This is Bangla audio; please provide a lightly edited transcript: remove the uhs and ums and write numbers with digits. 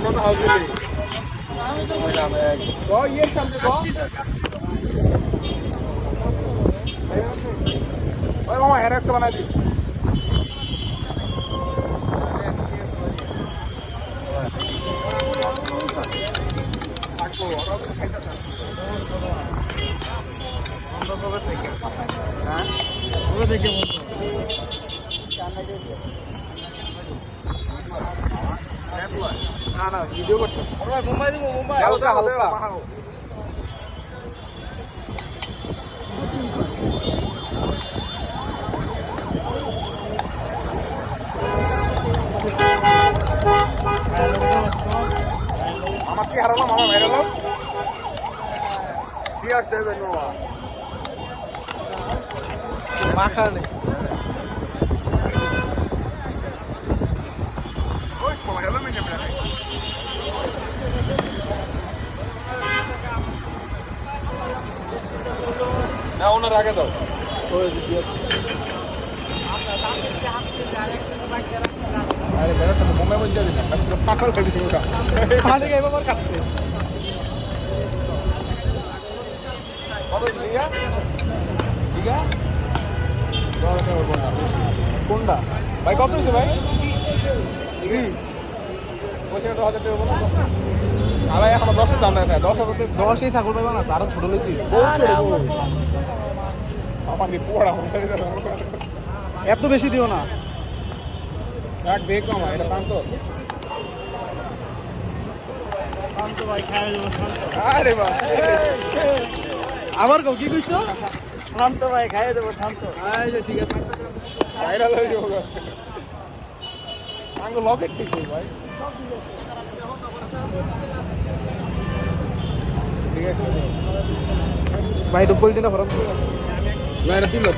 মনে হবে ইয়ে সামনে ওই মামা হের একটা বানাই দিই না না ভিডিও করতে মুম্বাই দিব মুম্বাই হালকা হালকা আমার কি হারালাম মামা মেরে গেল CR7 মামা মাখা নেই ওই মামা হ্যালো মেনে প্রায় না ওনার আগে দাও আরে বেটা তো মুম্বাই বল যাবি না আমি তো পাগল হয়ে গেছি ওটা পানি গাইবা আমার কাছে কত দিগা দিগা কোনটা ভাই কত হইছে ভাই 20 পয়সা তো হাজার টাকা বলো আলাই এখন 10 এর দাম না 10 এই ছাগল পাইবা না আরো ছোট লইছি বহুত ছোট আমাকে পোড়া হয়ে এত বেশি দিও না এক দেখো মা এটা শান্ত শান্ত ভাই খাই দেব শান্ত আরে বাহ আবার কি কইছো শান্ত ভাই খাই দেব শান্ত এই যে ঠিক আছে ভাইরাল হয়ে যাবো আঙ্গ লকেট ঠিক ভাই ঠিক আছে ভাই ডবল দিনা ফরক ভাই এটা তুলো